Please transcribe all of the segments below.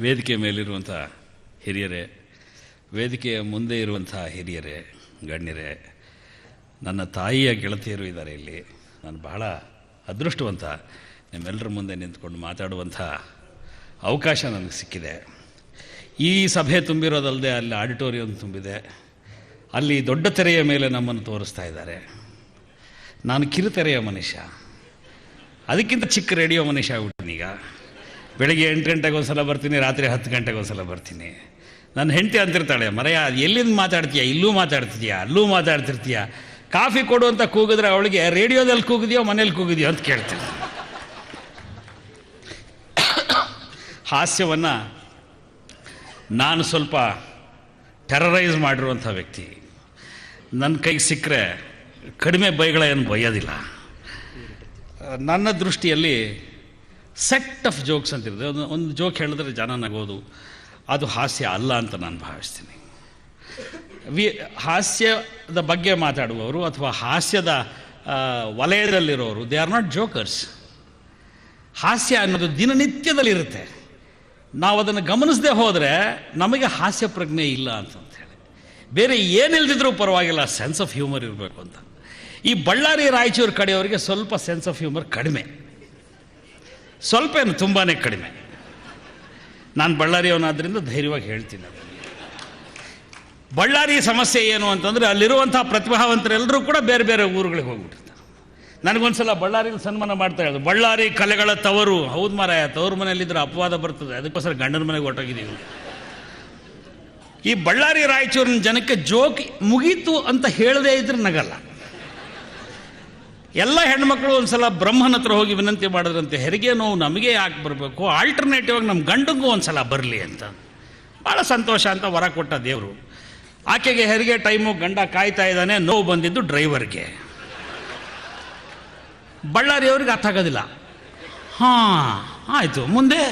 ವೇದಿಕೆ ಮೇಲಿರುವಂಥ ಹಿರಿಯರೇ, ವೇದಿಕೆಯ ಮುಂದೆ ಇರುವಂಥ ಹಿರಿಯರೇ, ಗಣ್ಯರೇ, ನನ್ನ ತಾಯಿಯ ಗೆಳತಿಯರು ಇದ್ದಾರೆ ಇಲ್ಲಿ. ನಾನು ಬಹಳ ಅದೃಷ್ಟವಂತ, ನಿಮ್ಮೆಲ್ಲರ ಮುಂದೆ ನಿಂತ್ಕೊಂಡು ಮಾತಾಡುವಂಥ ಅವಕಾಶ ನನಗೆ ಸಿಕ್ಕಿದೆ. ಈ ಸಭೆ ತುಂಬಿರೋದಲ್ಲದೆ ಅಲ್ಲಿ ಆಡಿಟೋರಿಯಂ ತುಂಬಿದೆ, ಅಲ್ಲಿ ದೊಡ್ಡ ತೆರೆಯ ಮೇಲೆ ನಮ್ಮನ್ನು ತೋರಿಸ್ತಾ ಇದ್ದಾರೆ. ನಾನು ಕಿರುತೆರೆಯ ಮನುಷ್ಯ, ಅದಕ್ಕಿಂತ ಚಿಕ್ಕ ರೇಡಿಯೋ ಮನುಷ್ಯ ಆಗ್ಬಿಟ್ಟಿನಿ. ಈಗ ಬೆಳಗ್ಗೆ 8 ಗಂಟೆಗೆ ಒಂದು ಸಲ ಬರ್ತೀನಿ, ರಾತ್ರಿ 10 ಗಂಟೆಗೆ ಒಂದು ಸಲ ಬರ್ತೀನಿ. ನನ್ನ ಹೆಂಡತಿ ಅಂತಿರ್ತಾಳೆ, ಮರೆಯ ಎಲ್ಲಿಂದ ಮಾತಾಡ್ತೀಯ, ಇಲ್ಲೂ ಮಾತಾಡ್ತಿದ್ಯಾ, ಅಲ್ಲೂ ಮಾತಾಡ್ತಿರ್ತೀಯ, ಕಾಫಿ ಕೊಡು ಅಂತ ಕೂಗಿದ್ರೆ ಅವಳಿಗೆ ರೇಡಿಯೋದಲ್ಲಿ ಕೂಗಿದೆಯೋ ಮನೇಲಿ ಕೂಗಿದೆಯೋ ಅಂತ ಕೇಳ್ತೀನಿ. ಹಾಸ್ಯವನ್ನು ನಾನು ಸ್ವಲ್ಪ ಟೆರರೈಸ್ ಮಾಡಿರುವಂಥ ವ್ಯಕ್ತಿ. ನನ್ನ ಕೈಗೆ ಸಿಕ್ಕರೆ ಕಡಿಮೆ ಬೈಗಳೇನು ಬೈಯೋದಿಲ್ಲ. ನನ್ನ ದೃಷ್ಟಿಯಲ್ಲಿ ಸೆಟ್ ಆಫ್ ಜೋಕ್ಸ್ ಅಂತಿರುತ್ತೆ. ಒಂದು ಜೋಕ್ ಹೇಳಿದ್ರೆ ಜನ ನಗೋದು, ಅದು ಹಾಸ್ಯ ಅಲ್ಲ ಅಂತ ನಾನು ಭಾವಿಸ್ತೀನಿ. ಹಾಸ್ಯದ ಬಗ್ಗೆ ಮಾತಾಡುವವರು ಅಥವಾ ಹಾಸ್ಯದ ವಲಯದಲ್ಲಿರೋರು, ದೇ ಆರ್ ನಾಟ್ ಜೋಕರ್ಸ್. ಹಾಸ್ಯ ಅನ್ನೋದು ದಿನನಿತ್ಯದಲ್ಲಿರುತ್ತೆ. ನಾವು ಅದನ್ನು ಗಮನಿಸದೆ ಹೋದರೆ ನಮಗೆ ಹಾಸ್ಯ ಪ್ರಜ್ಞೆ ಇಲ್ಲ ಅಂತಂತೇಳಿ. ಬೇರೆ ಏನಿಲ್ದಿದ್ರೂ ಪರವಾಗಿಲ್ಲ, ಸೆನ್ಸ್ ಆಫ್ ಹ್ಯೂಮರ್ ಇರಬೇಕು ಅಂತ. ಈ ಬಳ್ಳಾರಿ ರಾಯಚೂರು ಕಡೆಯವರಿಗೆ ಸ್ವಲ್ಪ ಸೆನ್ಸ್ ಆಫ್ ಹ್ಯೂಮರ್ ಕಡಿಮೆ, ಸ್ವಲ್ಪ ಏನು ತುಂಬಾ ಕಡಿಮೆ. ನಾನು ಬಳ್ಳಾರಿಯವನಾದ್ದರಿಂದ ಧೈರ್ಯವಾಗಿ ಹೇಳ್ತೀನಿ. ಬಳ್ಳಾರಿ ಸಮಸ್ಯೆ ಏನು ಅಂತಂದರೆ, ಅಲ್ಲಿರುವಂಥ ಪ್ರತಿಭಾವಂತರೆಲ್ಲರೂ ಕೂಡ ಬೇರೆ ಬೇರೆ ಊರುಗಳಿಗೆ ಹೋಗ್ಬಿಟ್ಟಿರ್ತಾರೆ. ನನಗೊಂದು ಸಲ ಬಳ್ಳಾರಿಯಲ್ಲಿ ಸನ್ಮಾನ ಮಾಡ್ತಾ ಇರೋದು, ಬಳ್ಳಾರಿ ಕಲೆಗಳ ತವರು. ಹೌದು ಮಾರಾಯ, ತವರು ಮನೆಯಲ್ಲಿದ್ದರೆ ಅಪವಾದ ಬರ್ತದೆ, ಅದಕ್ಕೋಸ್ಕರ ಗಂಡನ ಮನೆಗೆ ಹೊರಟೋಗಿದ್ದೀವಿ. ಈ ಬಳ್ಳಾರಿ ರಾಯಚೂರಿನ ಜನಕ್ಕೆ ಜೋಕ್ ಮುಗೀತು ಅಂತ ಹೇಳದೇ ಇದ್ರೆ ನಗಲ್ಲ. ಎಲ್ಲ ಹೆಣ್ಮಕ್ಳು ಒಂದು ಸಲ ಬ್ರಹ್ಮನ ಹತ್ರ ಹೋಗಿ ವಿನಂತಿ ಮಾಡಿದ್ರಂತೆ, ಹೆರಿಗೆ ನೋವು ನಮಗೆ ಯಾಕೆ ಬರಬೇಕು, ಆಲ್ಟರ್ನೇಟಿವ್ ಆಗಿ ನಮ್ಮ ಗಂಡಂಗೂ ಒಂದು ಸಲ ಬರಲಿ ಅಂತ. ಭಾಳ ಸಂತೋಷ ಅಂತ ವರ ಕೊಟ್ಟ ದೇವರು. ಆಕೆಗೆ ಹೆರಿಗೆ ಟೈಮು, ಗಂಡ ಕಾಯ್ತಾ ಇದ್ದಾನೆ, ನೋವು ಬಂದಿದ್ದು ಡ್ರೈವರ್ಗೆ. ಬಳ್ಳಾರಿಯವ್ರಿಗೆ ಅರ್ಥ ಆಗೋದಿಲ್ಲ. ಹಾಂ ಆಯಿತು, ಮುಂದೆ.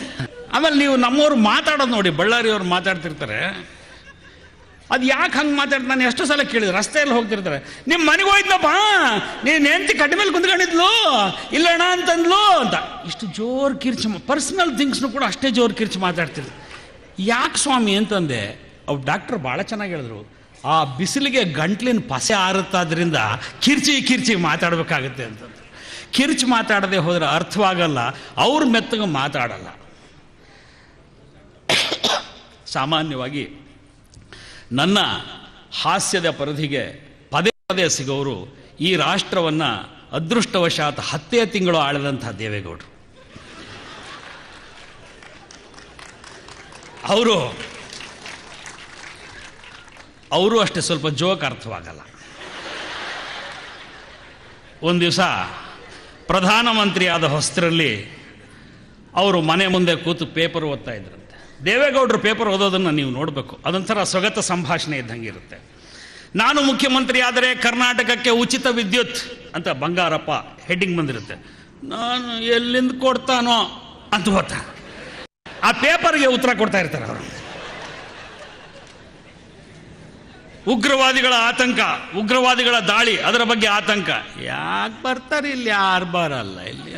ಆಮೇಲೆ ನೀವು ನಮ್ಮವ್ರು ಮಾತಾಡೋದು ನೋಡಿ, ಬಳ್ಳಾರಿಯವ್ರು ಮಾತಾಡ್ತಿರ್ತಾರೆ, ಅದು ಯಾಕೆ ಹಂಗೆ ಮಾತಾಡ್ತಾರೆ? ನಾನು ಎಷ್ಟು ಸಲ ಕೇಳಿದೆ, ರಸ್ತೆಯಲ್ಲಿ ಹೋಗ್ತಿರ್ತಾರೆ, ನಿಮ್ಮ ಮನೆಗೆ ಹೋಯ್ತಪ್ಪ, ನೀನು ಹೆಂಡತಿ ಕಟ್ಟಿ ಮೇಲೆ ಕುಂತ್ಕೊಂಡಿದ್ಲು, ಇಲ್ಲಣ್ಣ ಅಂತಂದ್ಲು ಅಂತ. ಇಷ್ಟು ಜೋರು ಕಿರ್ಚಿ, ಪರ್ಸ್ನಲ್ ಥಿಂಗ್ಸ್ನು ಕೂಡ ಅಷ್ಟೇ ಜೋರು ಕಿರ್ಚಿ ಮಾತಾಡ್ತಿದ್ರು. ಯಾಕೆ ಸ್ವಾಮಿ ಅಂತಂದೆ. ಅವ್ರು ಡಾಕ್ಟ್ರು ಭಾಳ ಚೆನ್ನಾಗಿ ಹೇಳಿದ್ರು, ಆ ಬಿಸಿಲಿಗೆ ಗಂಟ್ಲಿನ ಪಸೆ ಆರುತ್ತಾದ್ರಿಂದ ಕಿರ್ಚಿ ಮಾತಾಡಬೇಕಾಗತ್ತೆ ಅಂತಂದು. ಕಿರ್ಚಿ ಮಾತಾಡದೆ ಹೋದರೆ ಅರ್ಥವಾಗಲ್ಲ, ಅವ್ರ ಮೆತ್ತಗೆ ಮಾತಾಡಲ್ಲ. ಸಾಮಾನ್ಯವಾಗಿ ನನ್ನ ಹಾಸ್ಯದ ಪರಿಧಿಗೆ ಪದೇ ಪದೇ ಸಿಗೋರು ಈ ರಾಷ್ಟ್ರವನ್ನು ಅದೃಷ್ಟವಶಾತ್ 10 ತಿಂಗಳು ಆಳದಂಥ ದೇವೇಗೌಡರು. ಅವರು ಅಷ್ಟೇ ಸ್ವಲ್ಪ ಜೋಕ್ ಅರ್ಥವಾಗಲ್ಲ. ಒಂದು ದಿವಸ ಪ್ರಧಾನಮಂತ್ರಿ ಆದ ಹೊಸರಲ್ಲಿ ಅವರು ಮನೆ ಮುಂದೆ ಕೂತು ಪೇಪರ್ ಓದ್ತಾ ಇದ್ರಂತೆ. ದೇವೇಗೌಡರು ಪೇಪರ್ ಓದೋದನ್ನು ನೀವು ನೋಡಬೇಕು, ಅದೊಂಥರ ಸ್ವಗತ ಸಂಭಾಷಣೆ ಇದ್ದಂಗೆ ಇರುತ್ತೆ. ನಾನು ಮುಖ್ಯಮಂತ್ರಿ ಆದರೆ ಕರ್ನಾಟಕಕ್ಕೆ ಉಚಿತ ವಿದ್ಯುತ್ ಅಂತ ಬಂಗಾರಪ್ಪ ಹೆಡ್ಡಿಂಗ್ ಬಂದಿರುತ್ತೆ. ನಾನು ಎಲ್ಲಿಂದ ಕೊಡ್ತಾನೋ ಅಂತ ಗೊತ್ತಾ, ಆ ಪೇಪರ್ಗೆ ಉತ್ತರ ಕೊಡ್ತಾ ಇರ್ತಾರೆ ಅವರು. ಉಗ್ರವಾದಿಗಳ ಆತಂಕ, ಉಗ್ರವಾದಿಗಳ ದಾಳಿ, ಅದರ ಬಗ್ಗೆ ಆತಂಕ. ಯಾಕೆ ಬರ್ತಾರೆ ಇಲ್ಲಿ, ಯಾರು ಬರಲ್ಲ ಇಲ್ಲಿ,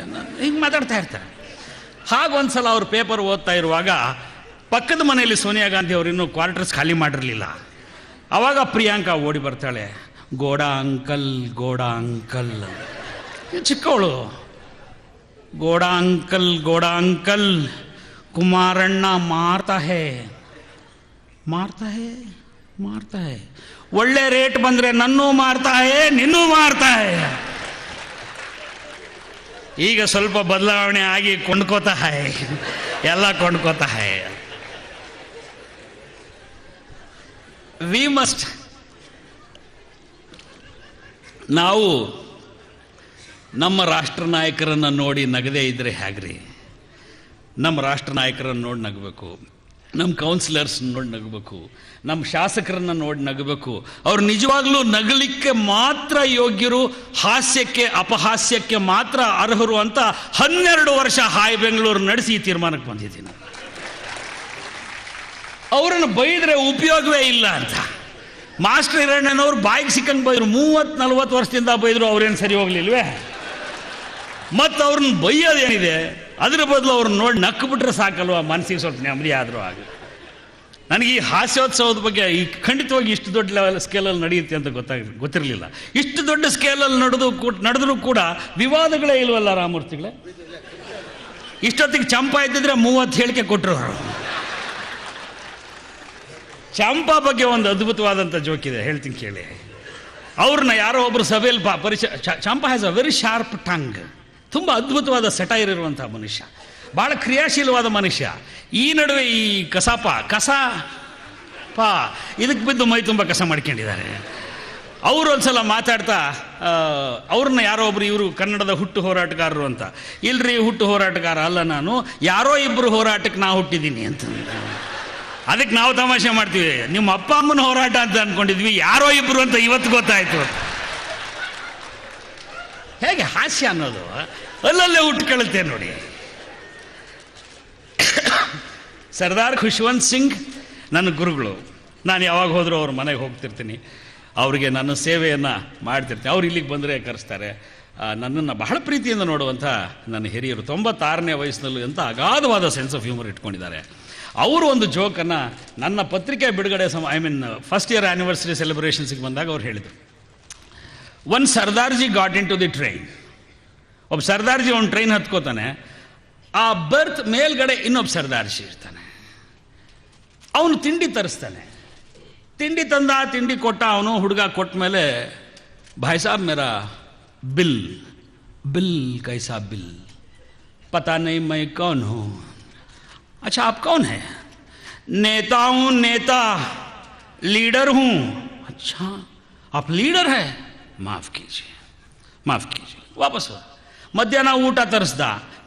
ಹಿಂಗೆ ಮಾತಾಡ್ತಾ ಇರ್ತಾರೆ. ಹಾಗೊಂದ್ಸಲ ಅವ್ರು ಪೇಪರ್ ಓದ್ತಾ ಇರುವಾಗ ಪಕ್ಕದ ಮನೆಯಲ್ಲಿ ಸೋನಿಯಾ ಗಾಂಧಿ ಅವರು ಇನ್ನೂ ಕ್ವಾರ್ಟರ್ಸ್ ಖಾಲಿ ಮಾಡಿರಲಿಲ್ಲ. ಆವಾಗ ಪ್ರಿಯಾಂಕಾ ಓಡಿ ಬರ್ತಾಳೆ, ಗೋಡಾ ಅಂಕಲ್, ಚಿಕ್ಕವಳು, ಗೋಡಾ ಅಂಕಲ್ ಕುಮಾರಣ್ಣ ಮಾರ್ತಾ ಹೇ, ಒಳ್ಳೆ ರೇಟ್ ಬಂದರೆ ನನ್ನೂ ಮಾರ್ತಾ ಹೇ, ನಿನ್ನೂ ಮಾರ್ತಾ ಹೇ. ಈಗ ಸ್ವಲ್ಪ ಬದಲಾವಣೆ ಆಗಿ ಕೊಂಡ್ಕೋತಾ ಹೇ, ಎಲ್ಲ ಕೊಂಡ್ಕೋತಾ ಹೇ. ನಾವು ನಮ್ಮ ರಾಷ್ಟ್ರ ನಾಯಕರನ್ನು ನೋಡಿ ನಗದೇ ಇದ್ದರೆ ಹೇಗ್ರಿ? ನಮ್ಮ ರಾಷ್ಟ್ರ ನಾಯಕರನ್ನು ನೋಡಿ ನಗಬೇಕು, ನಮ್ಮ ಕೌನ್ಸಿಲರ್ಸ್ ನೋಡಿ ನಗಬೇಕು, ನಮ್ಮ ಶಾಸಕರನ್ನು ನೋಡಿ ನಗಬೇಕು. ಅವ್ರು ನಿಜವಾಗ್ಲೂ ನಗಲಿಕ್ಕೆ ಮಾತ್ರ ಯೋಗ್ಯರು, ಹಾಸ್ಯಕ್ಕೆ ಅಪಹಾಸ್ಯಕ್ಕೆ ಮಾತ್ರ ಅರ್ಹರು ಅಂತ 12 ವರ್ಷ ಹಾಯ್ ಬೆಂಗಳೂರು ನಡೆಸಿ ಈ ತೀರ್ಮಾನಕ್ಕೆ ಬಂದಿದ್ದೀನಿ. ಅವರನ್ನು ಬೈದರೆ ಉಪಯೋಗವೇ ಇಲ್ಲ ಅಂತ. ಮಾಸ್ಟರ್ ಹಿರಣ್ಣನವ್ರು ಬಾಯಿಗೆ ಸಿಕ್ಕಂಗೆ ಬೈದರು, 30-40 ವರ್ಷದಿಂದ ಬೈದರು, ಅವ್ರೇನು ಸರಿ ಹೋಗ್ಲಿಲ್ವೇ? ಮತ್ತು ಅವ್ರನ್ನ ಬೈಯೋದೇನಿದೆ? ಅದರ ಬದಲು ಅವ್ರು ನೋಡಿ ನಕ್ಕು ಬಿಟ್ರೆ ಸಾಕಲ್ವ, ಮನಸ್ಸಿಗೆ ಸ್ವಲ್ಪ ನೆಮ್ಮದಿ ಆದರೂ ಆಗ. ನನಗೆ ಈ ಹಾಸ್ಯೋತ್ಸವದ ಬಗ್ಗೆ ಈ ಖಂಡಿತವಾಗಿ ಇಷ್ಟು ದೊಡ್ಡ ಲೆವೆಲ್ ಸ್ಕೇಲಲ್ಲಿ ನಡೆಯುತ್ತೆ ಅಂತ ಗೊತ್ತಿರಲಿಲ್ಲ. ಇಷ್ಟು ದೊಡ್ಡ ಸ್ಕೇಲಲ್ಲಿ ನಡೆದರೂ ಕೂಡ ವಿವಾದಗಳೇ ಇಲ್ವಲ್ಲ ರಾಮಮೂರ್ತಿಗಳೇ. ಇಷ್ಟೊತ್ತಿಗೆ ಚಂಪಾ ಇದ್ದಿದ್ರೆ 30 ಹೇಳಿಕೆ ಕೊಟ್ಟರು ಅವರು. ಚಂಪಾ ಬಗ್ಗೆ ಒಂದು ಅದ್ಭುತವಾದಂಥ ಜೋಕಿದೆ, ಹೇಳ್ತೀನಿ ಕೇಳಿ. ಅವ್ರನ್ನ ಯಾರೋ ಒಬ್ಬರು ಸಭೆಯಲ್ಲಿ Champa has a very sharp tongue. ತುಂಬ ಅದ್ಭುತವಾದ ಸೆಟೈರ್ ಇರುವಂಥ ಮನುಷ್ಯ, ಭಾಳ ಕ್ರಿಯಾಶೀಲವಾದ ಮನುಷ್ಯ. ಈ ನಡುವೆ ಈ ಕಸ ಇದಕ್ಕೆ ಬಿದ್ದು ಮೈ ತುಂಬ ಕಸ ಮಾಡ್ಕೊಂಡಿದ್ದಾರೆ. ಅವರು ಒಂದ್ಸಲ ಮಾತಾಡ್ತಾ ಅವ್ರನ್ನ ಯಾರೋ ಒಬ್ರು, ಇವರು ಕನ್ನಡದ ಹುಟ್ಟು ಹೋರಾಟಗಾರರು ಅಂತ. ಇಲ್ರಿ, ಹುಟ್ಟು ಹೋರಾಟಗಾರ ಅಲ್ಲ ನಾನು, ಯಾರೋ ಇಬ್ಬರು ಹೋರಾಟಕ್ಕೆ ನಾ ಹುಟ್ಟಿದ್ದೀನಿ ಅಂತ. ಅದಕ್ಕೆ ನಾವು ತಮಾಷೆ ಮಾಡ್ತೀವಿ, ನಿಮ್ಮ ಅಪ್ಪ ಅಮ್ಮನ ಹೋರಾಟ ಅಂತ ಅಂದ್ಕೊಂಡಿದ್ವಿ, ಯಾರೋ ಇಬ್ಬರು ಅಂತ ಇವತ್ತು ಗೊತ್ತಾಯ್ತು. ಹೇಗೆ ಹಾಸ್ಯ ಅನ್ನೋದು ಅಲ್ಲಲ್ಲೇ ಹುಟ್ಕೊಳ್ಳುತ್ತೆ ನೋಡಿ. ಸರ್ದಾರ್ ಖುಷ್ವಂತ್ ಸಿಂಗ್ ನನ್ನ ಗುರುಗಳು. ನಾನು ಯಾವಾಗ ಹೋದರೂ ಅವ್ರ ಮನೆಗೆ ಹೋಗ್ತಿರ್ತೀನಿ, ಅವರಿಗೆ ನನ್ನ ಸೇವೆಯನ್ನು ಮಾಡ್ತಿರ್ತೀನಿ. ಅವ್ರು ಇಲ್ಲಿಗೆ ಬಂದರೆ ಕರೆಸ್ತಾರೆ. ನನ್ನನ್ನು ಬಹಳ ಪ್ರೀತಿಯಿಂದ ನೋಡುವಂಥ ನನ್ನ ಹಿರಿಯರು 96ನೇ ವಯಸ್ಸಿನಲ್ಲೂ ಎಂಥ ಅಗಾಧವಾದ ಸೆನ್ಸ್ ಆಫ್ ಹ್ಯೂಮರ್ ಇಟ್ಕೊಂಡಿದ್ದಾರೆ. ಅವರು ಒಂದು ಜೋಕನ್ನು ನನ್ನ ಪತ್ರಿಕೆ ಬಿಡುಗಡೆ ಫಸ್ಟ್ ಇಯರ್ ಆ್ಯನಿವರ್ಸರಿ ಸೆಲೆಬ್ರೇಷನ್ಸಿಗೆ ಬಂದಾಗ ಅವ್ರು ಹೇಳಿದರು, one Sardarji got into the train. ಒಬ್ಬ ಸರ್ದಾರ್ಜಿ ಒಂದು ಟ್ರೈನ್ ಹತ್ಕೋತಾನೆ, ಆ ಬರ್ತ್ ಮೇಲ್ಗಡೆ ಇನ್ನೊಬ್ಬ ಸರ್ದಾರ್ಜಿ ಇರ್ತಾನೆ. ಅವನು ತಿಂಡಿ ತರಿಸ್ತಾನೆ, ತಿಂಡಿ ತಂದ, ತಿಂಡಿ ಕೊಟ್ಟ ಅವನು. ಹುಡುಗ ಕೊಟ್ಟ ಮೇಲೆ, ಭಾಯ್ ಸಾಬ್ ಮೇರಾ ಬಿಲ್ ಬಿಲ್ ಕೈಸಾ ಬಿಲ್, ಪತಾ ನಹೀ ಮೈ ಕೌನ್ ಹೂँ. अच्छा आप कौन है? नेता हूँ, नेता, लीडर हूँ. अच्छा आप लीडर है, माफ़ कीजिए ವಾಪಸ್. ಮಧ್ಯಾಹ್ನ ಊಟ ತರಿಸ್ದ,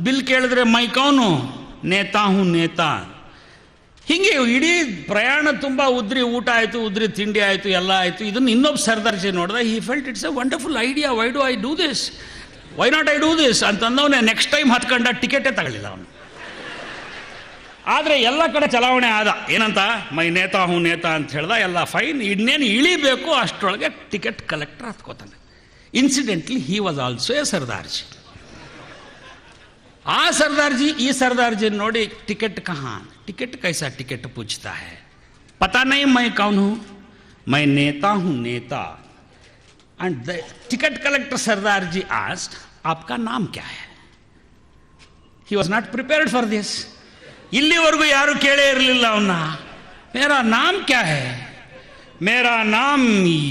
ಬಿಲ್ ಕೇಳಿದ್ರೆ ಮೈ ಕೌನು, ನೇತಾ ಹೂँ ನೇತಾ. ಹೀಗೆ ಇಡೀ ಪ್ರಯಾಣ ತುಂಬ ಉದ್ರಿ ಊಟ ಆಯಿತು, ಉದ್ರಿ ತಿಂಡಿ ಆಯಿತು, ಎಲ್ಲ ಆಯಿತು. ಇದನ್ನು ಇನ್ನೊಬ್ಬ ಸರ್ದಾರ್ಜಿ ನೋಡಿದ, he felt it's a wonderful idea, why do I do this, why not I do this ಅಂತಂದವನೇ ನೆಕ್ಸ್ಟ್ ಟೈಮ್ ಹತ್ಕೊಂಡ ಟಿಕೆಟೇ ತಗೊಳ್ಳಿಲ್ಲ ಅವನು. ಆದರೆ ಎಲ್ಲ ಕಡೆ ಚಲಾವಣೆ ಆದ. ಏನಂತ, ಮೈ ನೇತಾ ಹೂ ನೇತಾ ಅಂತ ಹೇಳ್ದ, ಎಲ್ಲ ಫೈನ್. ಇನ್ನೇನು ಇಳಿಬೇಕು ಅಷ್ಟರೊಳಗೆ ಟಿಕೆಟ್ ಕಲೆಕ್ಟರ್ ಹತ್ಕೋತಾನೆ. Incidentally he was also a Sardarji. ಆ ಸರ್ದಾರ್ಜಿ ಈ ಸರ್ದಾರ್ಜಿ ನೋಡಿ, ಟಿಕೆಟ್ ಕಹಾ, ಟಿಕೆಟ್ ಕೈಸಾ ಟಿಕೆಟ್ ಪೂछता है, पता नहीं मैं कौन हूँ, मैं नेता हूँ नेता. And the ticket collector Sardarji asked, आपका नाम क्या है? He was not prepared for this. ಇಲ್ಲಿವರೆಗೂ ಯಾರು ಕೇಳೇ ಇರಲಿಲ್ಲ ಅವನ್ನ. ಮೇರಾ ನಾಮ್ ಕ್ಯಾ ಹೈ? ಮೇರಾ ನಾಮ್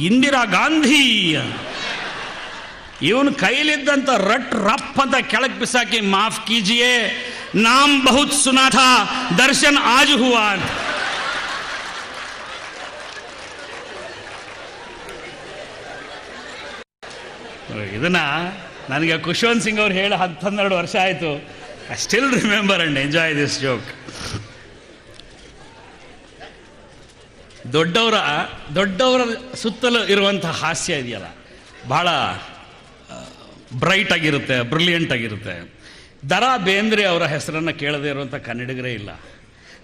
ಇಂದಿರಾ ಗಾಂಧಿ. ಇವನು ಕೈಲಿದ್ದಂತ ರಪ್ ಅಂತ ಕೆಳಗೆ ಬಿಸಾಕಿ, ಮಾಫ್ ಕೀಜಿಯೇ, ನಾಮ್ ಬಹುತ್ ಸುನಾ ಥಾ, ದರ್ಶನ್ ಆಜ್ ಹುವಾ ಅಂತ. ಇದನ್ನ ನನಗೆ ಖುಷ್ವಂತ್ ಸಿಂಗ್ ಅವ್ರು ಹೇಳಿ 12 ವರ್ಷ ಆಯಿತು. I still remember and enjoy this joke. ದೊಡ್ಡವರ ಸುತ್ತಲೂ ಇರುವಂಥ ಹಾಸ್ಯ ಇದೆಯಲ್ಲ, ಭಾಳ ಬ್ರೈಟ್ ಆಗಿರುತ್ತೆ, ಬ್ರಿಲಿಯಂಟ್ ಆಗಿರುತ್ತೆ. ದರಾ ಬೇಂದ್ರೆ ಅವರ ಹೆಸರನ್ನು ಕೇಳದೇ ಇರುವಂಥ ಕನ್ನಡಿಗರೇ ಇಲ್ಲ.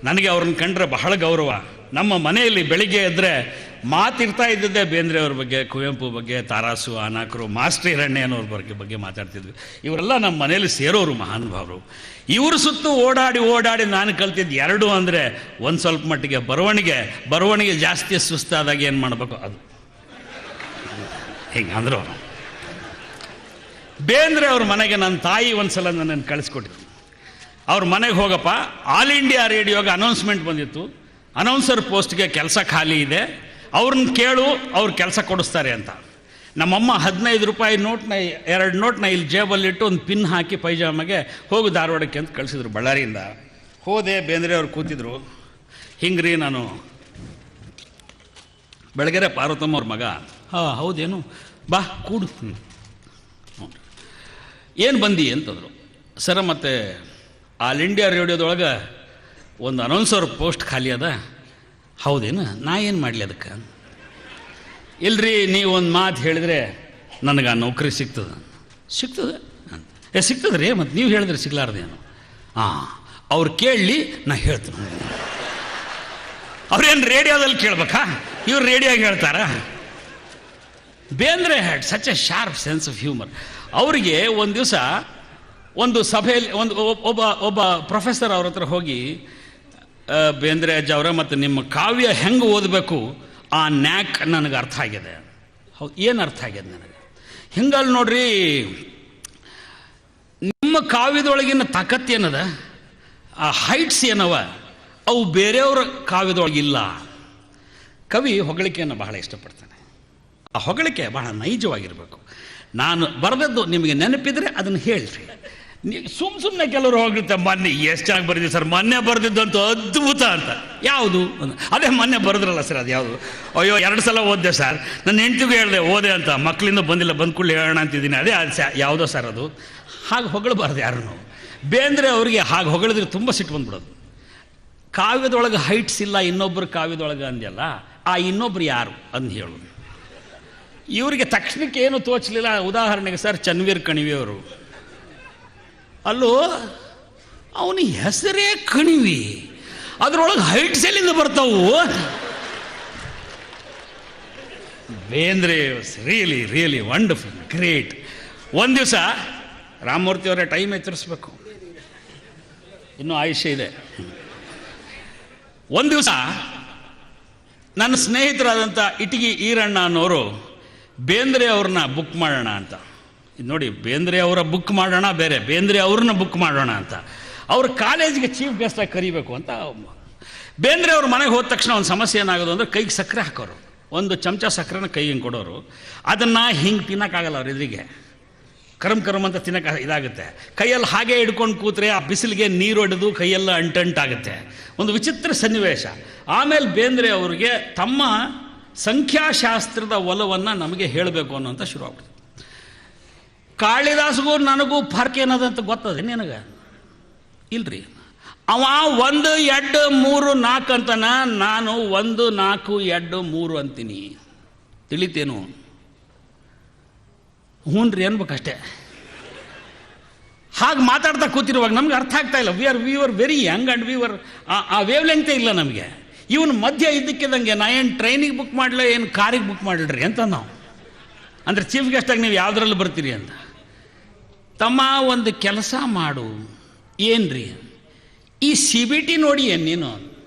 ನನಗೆ ಅವ್ರನ್ನ ಕಂಡ್ರೆ ಬಹಳ ಗೌರವ. ನಮ್ಮ ಮನೆಯಲ್ಲಿ ಬೆಳಿಗ್ಗೆ ಎದ್ದರೆ ಮಾತಿರ್ತಾ ಇದ್ದದ್ದೇ ಬೇಂದ್ರೆ ಅವ್ರ ಬಗ್ಗೆ, ಕುವೆಂಪು ಬಗ್ಗೆ, ತಾರಾಸು, ಅನಾಕರು, ಮಾಸ್ಟರ್ ಹಿರಣ್ಯನವ್ರ ಬಗ್ಗೆ ಮಾತಾಡ್ತಿದ್ವಿ. ಇವರೆಲ್ಲ ನಮ್ಮ ಮನೆಯಲ್ಲಿ ಸೇರೋರು ಮಹಾನುಭಾವರು. ಇವರು ಸುತ್ತು ಓಡಾಡಿ ನಾನು ಕಲ್ತಿದ್ದು 2 ಅಂದರೆ, ಒಂದು ಸ್ವಲ್ಪ ಮಟ್ಟಿಗೆ ಬರವಣಿಗೆ ಜಾಸ್ತಿ ಸುಸ್ತಾದಾಗ ಏನು ಮಾಡಬೇಕು ಅದು ಹಿಂಗೆ ಅಂದರು. ಬೇಂದ್ರೆ ಅವ್ರ ಮನೆಗೆ ನನ್ನ ತಾಯಿ ಒಂದ್ಸಲ ನನ್ನನ್ನು ಕಳಿಸ್ಕೊಟ್ಟಿದ್ರು. ಅವ್ರ ಮನೆಗೆ ಹೋಗಪ್ಪ, ಆಲ್ ಇಂಡಿಯಾ ರೇಡಿಯೋಗೆ ಅನೌನ್ಸ್ಮೆಂಟ್ ಬಂದಿತ್ತು, ಅನೌನ್ಸರ್ ಪೋಸ್ಟ್ಗೆ ಕೆಲಸ ಖಾಲಿ ಇದೆ, ಅವ್ರನ್ನ ಕೇಳು, ಅವ್ರು ಕೆಲಸ ಕೊಡಿಸ್ತಾರೆ ಅಂತ. ನಮ್ಮಮ್ಮ 15 ರೂಪಾಯಿ ನೋಟ್ನ 2 ನೋಟ್ನ ಇಲ್ಲಿ ಜೇಬಲ್ಲಿಟ್ಟು ಒಂದು ಪಿನ್ ಹಾಕಿ ಪೈಜಾಮಗೆ ಹೋಗು ಧಾರವಾಡಕ್ಕೆ ಅಂತ ಕಳಿಸಿದ್ರು. ಬಳ್ಳಾರಿಯಿಂದ ಹೋದೆ. ಬೇಂದ್ರೆ ಅವ್ರು ಕೂತಿದ್ರು. ಹಿಂಗ್ರಿ, ನಾನು ಬೆಳಗೆರೆ ಪಾರ್ವತಮ್ಮ ಅವ್ರ ಮಗ. ಹೌದೇನು, ಬಾ ಕೂಡು. ಏನು ಬಂದಿ ಅಂತಂದರು. ಸರ, ಮತ್ತೆ ಆಲ್ ಇಂಡಿಯಾ ರೇಡಿಯೋದೊಳಗೆ ಒಂದು ಅನೌನ್ಸರ್ ಪೋಸ್ಟ್ ಖಾಲಿ ಅದ. ಹೌದೇನು, ನಾ ಏನು ಮಾಡಲಿ ಅದಕ್ಕೆ? ಇಲ್ರಿ, ನೀವು ಒಂದು ಮಾತು ಹೇಳಿದರೆ ನನಗೆ ಆ ನೌಕರಿ ಸಿಗ್ತದೆ. ಸಿಗ್ತದೆ ರೀ, ಮತ್ತು ನೀವು ಹೇಳಿದ್ರೆ ಸಿಗ್ಲಾರ್ದೇನು? ಅವ್ರು ಕೇಳಲಿ, ನಾ ಹೇಳ್ತೀನಿ. ಅವ್ರೇನು ರೇಡಿಯೋದಲ್ಲಿ ಕೇಳ್ಬೇಕಾ? ಇವ್ರು ರೇಡಿಯೋಗೆ ಹೇಳ್ತಾರ? Bendre had such A sharp sense of humour. ಅವರಿಗೆ ಒಂದು ದಿವಸ ಒಂದು ಸಭೆಯಲ್ಲಿ ಒಬ್ಬ ಪ್ರೊಫೆಸರ್ ಅವ್ರ ಹತ್ರ ಹೋಗಿ, ಬೇಂದ್ರೆ ಅಜ್ಜ ಅವರ ಮತ್ತು ನಿಮ್ಮ ಕಾವ್ಯ ಹೆಂಗೆ ಓದಬೇಕು ಆ ನ್ಯಾಕ್ ನನಗೆ ಅರ್ಥ ಆಗಿದೆ. ಹೌದು, ಏನು ಅರ್ಥ ಆಗಿದೆ ನನಗೆ? ಹಿಂಗಲ್ಲಿ ನೋಡ್ರಿ, ನಿಮ್ಮ ಕಾವ್ಯದೊಳಗಿನ ತಾಕತ್ತೇನದ, ಆ ಹೈಟ್ಸ್ ಏನವ, ಅವು ಬೇರೆಯವ್ರ ಕಾವ್ಯದೊಳಗಿಲ್ಲ. ಕವಿ ಹೊಗಳಿಕೆಯನ್ನು ಬಹಳ ಇಷ್ಟಪಡ್ತಾನೆ. ಆ ಹೊಗಳಿಕೆ ಬಹಳ ನೈಜವಾಗಿರಬೇಕು. ನಾನು ಬರೆದದ್ದು ನಿಮಗೆ ನೆನಪಿದ್ರೆ ಅದನ್ನು ಹೇಳ್ರಿ. ಸುಮ್ಮನೆ ಕೆಲವರು ಹೋಗಿರ್ತಾರೆ, ಮೊನ್ನೆ ಎಷ್ಟು ಚೆನ್ನಾಗಿ ಬರೆದಿದೆ ಸರ್, ಮೊನ್ನೆ ಬರೆದಿದ್ದಂತೂ ಅದ್ಭುತ ಅಂತ. ಯಾವುದು? ಅದೇ ಮೊನ್ನೆ ಬರೆದ್ರಲ್ಲ ಸರ್, ಅದು ಯಾವುದು? ಅಯ್ಯೋ 2 ಸಲ ಓದಿದೆ ಸರ್, ನನ್ನ ಹೆಂಡ್ತಿಗೂ ಹೇಳಿದೆ ಓದೆ ಅಂತ, ಮಕ್ಕಳಿಂದ ಬಂದಿಲ್ಲ, ಬಂದು ಕೂಡಲೇ ಹೇಳೋಣ ಅಂತಿದ್ದೀನಿ. ಅದೇ ಯಾವುದೋ ಸರ್ ಅದು. ಹಾಗೆ ಹೊಗಳಬಾರ್ದು ಯಾರನ್ನು. ಬೇಂದ್ರೆ ಅವರಿಗೆ ಹಾಗೆ ಹೊಗಳಿದ್ರೆ ತುಂಬ ಸಿಟ್ಟು ಬಂದ್ಬಿಡೋದು. ಕಾವ್ಯದೊಳಗೆ ಹೈಟ್ಸ್ ಇಲ್ಲ, ಇನ್ನೊಬ್ಬರು ಕಾವ್ಯದೊಳಗೆ ಅಂದ್ಯಲ್ಲ, ಆ ಇನ್ನೊಬ್ರು ಯಾರು ಅಂದು ಹೇಳು. ಇವರಿಗೆ ತಕ್ಷಣಕ್ಕೆ ಏನು ತೋಚಲಿಲ್ಲ. ಉದಾಹರಣೆಗೆ ಸರ್ ಚನ್ವೀರ್ ಕಣಿವೆಯವರು, ಅಲ್ಲೋ ಅವನ ಹೆಸರೇ ಕಣಿವಿ, ಅದರೊಳಗೆ ಹೈಟ್ಸ್ ಎಲ್ಲಿಂದ ಬರ್ತಾವು? Bendre really really wonderful, great. ಒಂದು ದಿವಸ ರಾಮಮೂರ್ತಿ ಅವರೇ ಟೈಮ್ ಎಚ್ಚರಿಸ್ಬೇಕು, ಇನ್ನೂ ಆಯುಷ್ಯ ಇದೆ. ಒಂದು ದಿವಸ ನನ್ನ ಸ್ನೇಹಿತರಾದಂಥ ಇಟಗಿ ಈರಣ್ಣ ಅನ್ನೋರು ಬೇಂದ್ರೆ ಅವ್ರನ್ನ ಬುಕ್ ಮಾಡೋಣ ಅಂತ. ಇದು ನೋಡಿ, ಬೇಂದ್ರೆ ಅವರ ಬುಕ್ ಮಾಡೋಣ ಬೇರೆ, ಬೇಂದ್ರೆ ಅವ್ರನ್ನ ಬುಕ್ ಮಾಡೋಣ ಅಂತ. ಅವ್ರ ಕಾಲೇಜಿಗೆ ಚೀಫ್ ಗೆಸ್ಟಾಗಿ ಕರಿಬೇಕು ಅಂತ. ಬೇಂದ್ರೆ ಅವ್ರ ಮನೆಗೆ ಹೋದ ತಕ್ಷಣ ಒಂದು ಸಮಸ್ಯೆ ಏನಾಗೋದು ಅಂದರೆ, ಕೈಗೆ ಸಕ್ಕರೆ ಹಾಕೋರು. ಒಂದು ಚಮಚ ಸಕ್ಕರೆನ ಕೈಗೆ ಹಿಂಗೆ ಕೊಡೋರು. ಅದನ್ನು ಹಿಂಗೆ ತಿನ್ನೋಕ್ಕಾಗಲ್ಲ ಅವ್ರ ಎದುರಿಗೆ, ಕರಮ್ ಅಂತ ತಿನ್ನೋಕೆ ಇದಾಗುತ್ತೆ. ಕೈಯಲ್ಲಿ ಹಾಗೆ ಹಿಡ್ಕೊಂಡು ಕೂತ್ರೆ ಆ ಬಿಸಿಲಿಗೆ ನೀರು ಹೊಡೆದು ಕೈಯೆಲ್ಲ ಅಂಟಂಟಾಗುತ್ತೆ. ಒಂದು ವಿಚಿತ್ರ ಸನ್ನಿವೇಶ. ಆಮೇಲೆ ಬೇಂದ್ರೆ ಅವರಿಗೆ ತಮ್ಮ ಸಂಖ್ಯಾಶಾಸ್ತ್ರದ ಒಲವನ್ನು ನಮಗೆ ಹೇಳಬೇಕು ಅನ್ನೋಂಥ ಶುರು ಆಗ್ಬಿಡ್ತು. ಕಾಳಿದಾಸಗೂ ನನಗೂ ಫರ್ಕ್ ಏನದಂತ ಗೊತ್ತದೆ ನಿನಗೆ? ಇಲ್ರಿ. ಅವ 1, 2, 3, 4 ಅಂತಾನ, ನಾನು 1, 4, 2, 3 ಅಂತೀನಿ. ತಿಳಿತೇನು? ಹ್ಞೂ ರೀ ಅನ್ಬೇಕಷ್ಟೇ. ಹಾಗೆ ಮಾತಾಡ್ತಾ ಕೂತಿರುವಾಗ ನಮ್ಗೆ ಅರ್ಥ ಆಗ್ತಾ ಇಲ್ಲ. We were very Young and ಆ ವೇವ್ ಲೆಂಗ್ತೇ ಇಲ್ಲ ನಮಗೆ. ಇವನು ಮಧ್ಯ ಇದ್ದಕ್ಕಿದ್ದಂಗೆ, ನಾ ಏನು ಟ್ರೈನಿಗೆ ಬುಕ್ ಮಾಡಲ, ಏನು ಕಾರಿಗೆ ಬುಕ್ ಮಾಡಿಡ್ರಿ ಅಂತ ನಾವು ಅಂದರೆ ಚೀಫ್ ಗೆಸ್ಟಾಗಿ ನೀವು ಯಾವುದ್ರಲ್ಲಿ ಬರ್ತೀರಿ ಅಂತ. ತಮ್ಮ ಒಂದು ಕೆಲಸ ಮಾಡು. ಏನ್ರಿ? ಈ CBT ನೋಡಿ ಏನು ನೀನು?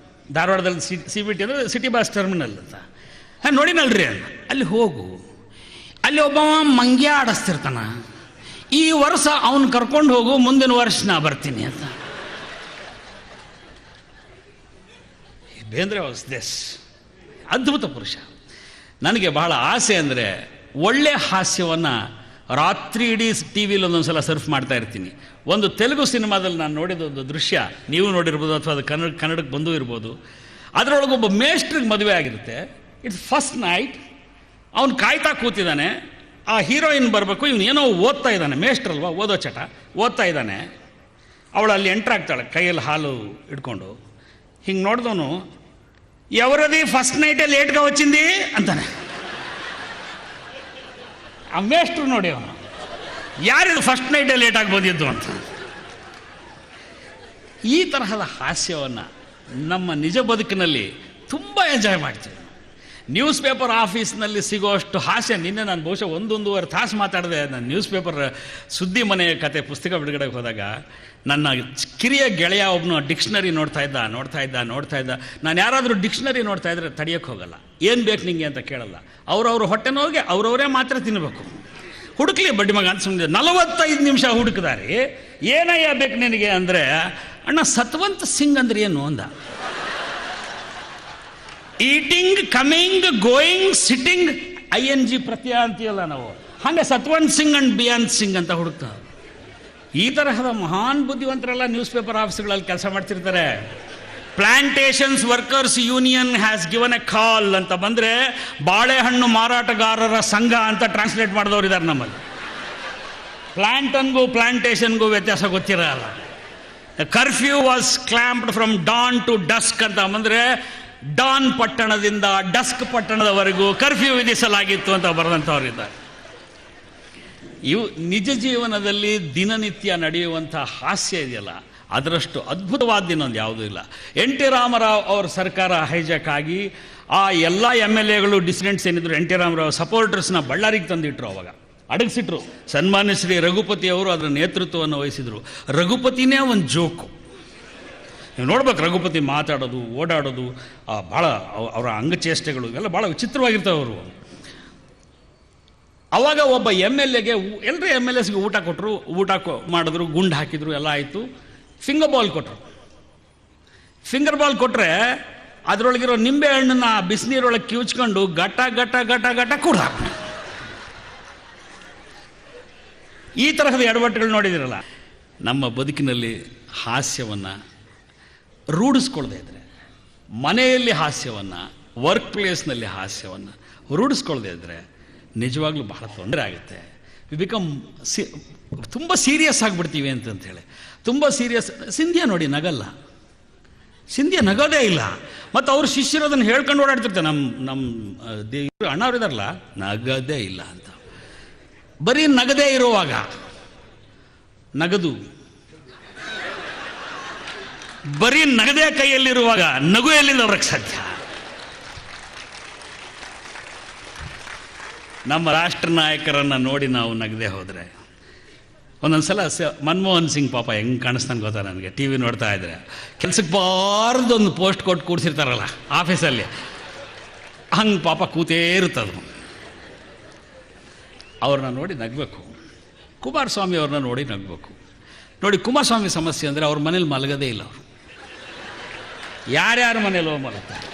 ಧಾರವಾಡದಲ್ಲಿ CBT ಅಂದರೆ ಸಿಟಿ ಬಸ್ ಟರ್ಮಿನಲ್ ಅಂತ. ಹಾಂ ನೋಡಿನಲ್ರಿ, ಅಲ್ಲಿ ಹೋಗು. ಅಲ್ಲಿ ಒಬ್ಬವ ಮಂಗ್ಯ ಆಡಿಸ್ತಿರ್ತಾನ. ಈ ವರ್ಷ ಅವನು ಕರ್ಕೊಂಡು ಹೋಗು, ಮುಂದಿನ ವರ್ಷ ನಾ ಬರ್ತೀನಿ ಅಂತ. ಬೇಂದ್ರೆ ವಾಸ್ ದಿಸ್ ಅದ್ಭುತ ಪುರುಷ. ನನಗೆ ಬಹಳ ಆಸೆ ಅಂದರೆ ಒಳ್ಳೆ ಹಾಸ್ಯವನ್ನು ರಾತ್ರಿ ಇಡೀ TV ಒಂದೊಂದ್ಸಲ ಸರ್ಫ್ ಮಾಡ್ತಾ ಇರ್ತೀನಿ. ಒಂದು ತೆಲುಗು ಸಿನಿಮಾದಲ್ಲಿ ನಾನು ನೋಡಿದ ಒಂದು ದೃಶ್ಯ, ನೀವು ನೋಡಿರ್ಬೋದು ಅಥವಾ ಅದು ಕನ್ನಡಕ್ಕೆ ಬಂದು ಇರ್ಬೋದು. ಅದರೊಳಗೊಬ್ಬ ಮೇಷ್ಟ್ರಿಗೆ ಮದುವೆ ಆಗಿರುತ್ತೆ. It's first night. ಅವನು ಕಾಯ್ತಾ ಕೂತಿದ್ದಾನೆ, ಆ ಹೀರೋಯಿನ್ ಬರಬೇಕು, ಇವನು ಏನೋ ಓದ್ತಾ ಇದ್ದಾನೆ. ಮೇಷ್ಟ್ರಲ್ವಾ, ಓದೋ ಚಟ, ಓದ್ತಾ ಇದ್ದಾನೆ. ಅವಳು ಅಲ್ಲಿ ಎಂಟ್ರಾಗ್ತಾಳೆ ಕೈಯಲ್ಲಿ ಹಾಲು ಇಟ್ಕೊಂಡು. ಹಿಂಗೆ ನೋಡಿದವನು, ఎవరది ఫస్ట్ నైటే లేట్గా వచ్చింది అంತಾನೆ. ಆ ಮೇಷ್ಟ್ರು ನೋಡಿ, ಅವನು ಯಾರಿದು ಫಸ್ಟ್ ನೈಟೇ ಲೇಟಾಗಿ ಬಂದಿದ್ದು ಅಂತ. ಈ ತರಹದ ಹಾಸ್ಯವನ್ನು ನಮ್ಮ ನಿಜ ಬದುಕಿನಲ್ಲಿ ತುಂಬ ಎಂಜಾಯ್ ಮಾಡ್ತೀವಿ. ನ್ಯೂಸ್ ಪೇಪರ್ ಆಫೀಸ್ನಲ್ಲಿ ಸಿಗೋಷ್ಟು ಹಾಸ್ಯ. ನಿನ್ನೆ ನಾನು ಬಹುಶಃ 1-1.5 ತಾಸು ಮಾತಾಡಿದೆ. ನಾನು ನ್ಯೂಸ್ ಪೇಪರ್ ಸುದ್ದಿ ಮನೆ ಕತೆ ಪುಸ್ತಕ ಬಿಡುಗಡೆಗೆ ಹೋದಾಗ ನನ್ನ ಕಿರಿಯ ಗೆಳೆಯ ಒಬ್ಬನು ಡಿಕ್ಷನರಿ ನೋಡ್ತಾ ಇದ್ದ. ನಾನು ಯಾರಾದರೂ ಡಿಕ್ಷನರಿ ನೋಡ್ತಾ ಇದ್ರೆ ತಡೆಯೋಕ್ಕೆ ಹೋಗಲ್ಲ. ಏನು ಬೇಕು ನಿಂಗೆ ಅಂತ ಕೇಳಲ್ಲ. ಅವ್ರವ್ರ ಹೊಟ್ಟೆನೋಗಿ ಅವರವರೇ ಮಾತ್ರ ತಿನ್ನಬೇಕು. ಹುಡುಕ್ಲಿ ಬಡ್ಡಿ ಮಗ ಅಂತ ಸುಮ್ಮನೆ 45 ನಿಮಿಷ ಹುಡುಕಿದಾರೆ. ಏನಯ್ಯ ಬೇಕು ನಿನಗೆ ಅಂದರೆ, ಅಣ್ಣ ಸತ್ವಂತ್ ಸಿಂಗ್ ಅಂದ್ರೆ ಏನು ಅಂದ. Eating, coming, going, sitting, ING ಪ್ರತ್ಯಯ ಅಂತೀವಲ್ಲ ನಾವು, ಹಾಗೆ ಸತ್ವಂತ್ ಸಿಂಗ್ ಅಂಡ್ ಬಿಯಾಂತ್ ಸಿಂಗ್ ಅಂತ ಹುಡುಕ್ತಾ. ಈ ತರಹದ ಮಹಾನ್ ಬುದ್ಧಿವಂತರೆಲ್ಲ ನ್ಯೂಸ್ ಪೇಪರ್ ಆಫೀಸ್ಗಳಲ್ಲಿ ಕೆಲಸ ಮಾಡ್ತಿರ್ತಾರೆ. Plantations workers union has given a call ಅಂತ ಬಂದರೆ, ಬಾಳೆಹಣ್ಣು ಮಾರಾಟಗಾರರ ಸಂಘ ಅಂತ ಟ್ರಾನ್ಸ್ಲೇಟ್ ಮಾಡಿದವರು ಇದ್ದಾರೆ ನಮ್ಮಲ್ಲಿ. ಪ್ಲಾಂಟನ್ಗೂ ಪ್ಲಾಂಟೇಶನ್ಗೂ ವ್ಯತ್ಯಾಸ ಗೊತ್ತಿರಲ್ಲ. Curfew was clamped from dawn to dusk ಅಂತ ಬಂದರೆ, ಡಾನ್ ಪಟ್ಟಣದಿಂದ ಡಸ್ಕ್ ಪಟ್ಟಣದವರೆಗೂ ಕರ್ಫ್ಯೂ ವಿಧಿಸಲಾಗಿತ್ತು ಅಂತ ಬರೆದಂಥವ್ರಿದ್ದಾರೆ. ಇವು ನಿಜ ಜೀವನದಲ್ಲಿ ದಿನನಿತ್ಯ ನಡೆಯುವಂಥ ಹಾಸ್ಯ ಇದೆಯಲ್ಲ, ಅದರಷ್ಟು ಅದ್ಭುತವಾದ ಇನ್ನೊಂದು ಯಾವುದೂ ಇಲ್ಲ. NT ರಾಮರಾವ್ ಅವ್ರ ಸರ್ಕಾರ ಹೈಜಾಕ್ ಆಗಿ ಆ ಎಲ್ಲ MLAಗಳು ಡಿಸಿಡೆಂಟ್ಸ್ ಏನಿದ್ರು NT ರಾಮರಾವ್ ಸಪೋರ್ಟರ್ಸ್ನ ಬಳ್ಳಾರಿಗೆ ತಂದಿಟ್ರು. ಅವಾಗ ಅಡಗಿಸಿಟ್ರು. ಸನ್ಮಾನ್ಯ ಶ್ರೀ ರಘುಪತಿ ಅವರು ಅದರ ನೇತೃತ್ವವನ್ನು ವಹಿಸಿದರು. ರಘುಪತಿನೇ ಒಂದು ಜೋಕು. ನೀವು ನೋಡ್ಬೇಕು, ರಘುಪತಿ ಮಾತಾಡೋದು, ಓಡಾಡೋದು, ಭಾಳ ಅವರ ಅಂಗಚೇಷ್ಟೆಗಳು ಇವೆಲ್ಲ ಭಾಳ ವಿಚಿತ್ರವಾಗಿರ್ತವೆ ಅವರು. ಅವಾಗ ಒಬ್ಬ MLAಗೆ ಎಲ್ಲರೂ MLAಸ್ಗೆ ಊಟ ಕೊಟ್ಟರು, ಮಾಡಿದ್ರು, ಗುಂಡು ಹಾಕಿದ್ರು, ಎಲ್ಲ ಆಯಿತು. ಫಿಂಗರ್ ಬಾಲ್ ಕೊಟ್ಟರು. ಫಿಂಗರ್ ಬಾಲ್ ಕೊಟ್ಟರೆ ಅದರೊಳಗಿರೋ ನಿಂಬೆ ಹಣ್ಣನ್ನ ಬಿಸಿನೀರೊಳಗೆ ಕಿವುಚ್ಕೊಂಡು ಗಟ ಗಟ ಗಟ ಗಟ ಕುಡ್ದು ಹಾಕ್ಬಿಟ್ಟು. ಈ ತರಹದ ಎಡವಟ್ಟುಗಳು ನೋಡಿದಿರಲ್ಲ. ನಮ್ಮ ಬದುಕಿನಲ್ಲಿ ಹಾಸ್ಯವನ್ನು ರೂಢಿಸ್ಕೊಳ್ದೇ ಇದ್ದರೆ, ಮನೆಯಲ್ಲಿ ಹಾಸ್ಯವನ್ನು, ವರ್ಕ್ ಪ್ಲೇಸ್ನಲ್ಲಿ ಹಾಸ್ಯವನ್ನು ರೂಢಿಸ್ಕೊಳ್ದೇ ಇದ್ದರೆ ನಿಜವಾಗ್ಲೂ ಬಹಳ ತೊಂದರೆ ಆಗುತ್ತೆ. ವಿ ಬಿಕಮ್ ತುಂಬ ಸೀರಿಯಸ್ ಆಗಿಬಿಡ್ತೀವಿ ಅಂತೇಳಿ. ತುಂಬ ಸೀರಿಯಸ್. ಸಿಂಧಿಯಾ ನೋಡಿ ನಗಲ್ಲ, ಸಿಂಧಿಯಾ ನಗೋದೇ ಇಲ್ಲ. ಮತ್ತು ಅವ್ರ ಶಿಷ್ಯರು ಅದನ್ನು ಹೇಳ್ಕೊಂಡು ಓಡಾಡ್ತಿರ್ತಾರೆ. ನಮ್ಮ ದೇವರು ಅಣ್ಣವ್ರು ಇದಾರಲ್ಲ, ನಗದೇ ಇಲ್ಲ ಅಂತ. ಬರೀ ನಗದೇ ಇರುವಾಗ ನಗದು, ಬರೀ ನಗದೇ ಕೈಯಲ್ಲಿರುವಾಗ ನಗು ಎಲ್ಲಿಂದ ಅವ್ರಿಗೆ ಸಾಧ್ಯ? ನಮ್ಮ ರಾಷ್ಟ್ರ ನಾಯಕರನ್ನು ನೋಡಿ ನಾವು ನಗದೆ ಹೋದರೆ, ಒಂದೊಂದ್ಸಲ ಮನಮೋಹನ್ ಸಿಂಗ್ ಪಾಪ ಹೆಂಗೆ ಕಾಣಿಸ್ತಾನೆ ಗೊತ್ತಾ ನನಗೆ, TV ನೋಡ್ತಾ ಇದ್ರೆ. ಕೆಲ್ಸಕ್ಕೆ ಬಾರ್ದೊಂದು ಪೋಸ್ಟ್ ಕೊಟ್ಟು ಕೂಡಿಸಿರ್ತಾರಲ್ಲ ಆಫೀಸಲ್ಲಿ, ಹಂಗೆ ಪಾಪ ಕೂತೇ ಇರ್ತದು. ಅವ್ರನ್ನ ನೋಡಿ ನಗಬೇಕು. ಕುಮಾರಸ್ವಾಮಿ ಅವ್ರನ್ನ ನೋಡಿ ನಗಬೇಕು. ನೋಡಿ, ಕುಮಾರಸ್ವಾಮಿ ಸಮಸ್ಯೆ ಅಂದರೆ ಅವ್ರ ಮನೇಲಿ ಮಲಗದೇ ಇಲ್ಲ. ಅವರು ಯಾರ್ಯಾರ ಮನೇಲೋ ಮಲಗ್ತಾರೆ.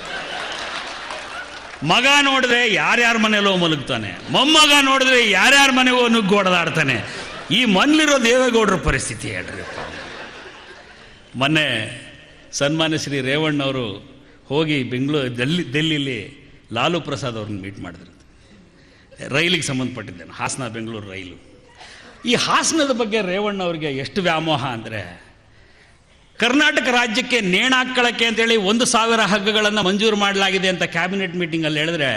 ಮಗ ನೋಡಿದ್ರೆ ಯಾರ್ಯಾರ ಮನೇಲೋ ಮಲಗ್ತಾನೆ, ಮೊಮ್ಮಗ ನೋಡಿದ್ರೆ ಯಾರ್ಯಾರ ಮನೆಗೋ ನುಗ್ಗೋಡದಾಡ್ತಾನೆ. ಈ ಮನೇಲಿರೋ ದೇವೇಗೌಡರ ಪರಿಸ್ಥಿತಿ ಹೇಳ್ರಿಪ್ಪ. ಮೊನ್ನೆ ಸನ್ಮಾನ್ಯ ಶ್ರೀ ರೇವಣ್ಣವರು ಹೋಗಿ ದಿಲ್ಲಿಲಿ ಲಾಲು ಪ್ರಸಾದ್ ಅವ್ರನ್ನ ಮೀಟ್ ಮಾಡಿದ್ರು. ರೈಲಿಗೆ ಸಂಬಂಧಪಟ್ಟಿದ್ದೇನೆ, ಹಾಸನ ಬೆಂಗಳೂರು ರೈಲು. ಈ ಹಾಸನದ ಬಗ್ಗೆ ರೇವಣ್ಣ ಅವರಿಗೆ ಎಷ್ಟು ವ್ಯಾಮೋಹ ಅಂದರೆ, ಕರ್ನಾಟಕ ರಾಜ್ಯಕ್ಕೆ ನೇಣಾಕ್ಕಳಕ್ಕೆ ಅಂತೇಳಿ 1,000 ಹಗ್ಗಗಳನ್ನು ಮಂಜೂರು ಮಾಡಲಾಗಿದೆ ಅಂತ ಕ್ಯಾಬಿನೆಟ್ ಮೀಟಿಂಗಲ್ಲಿ ಹೇಳಿದ್ರೆ,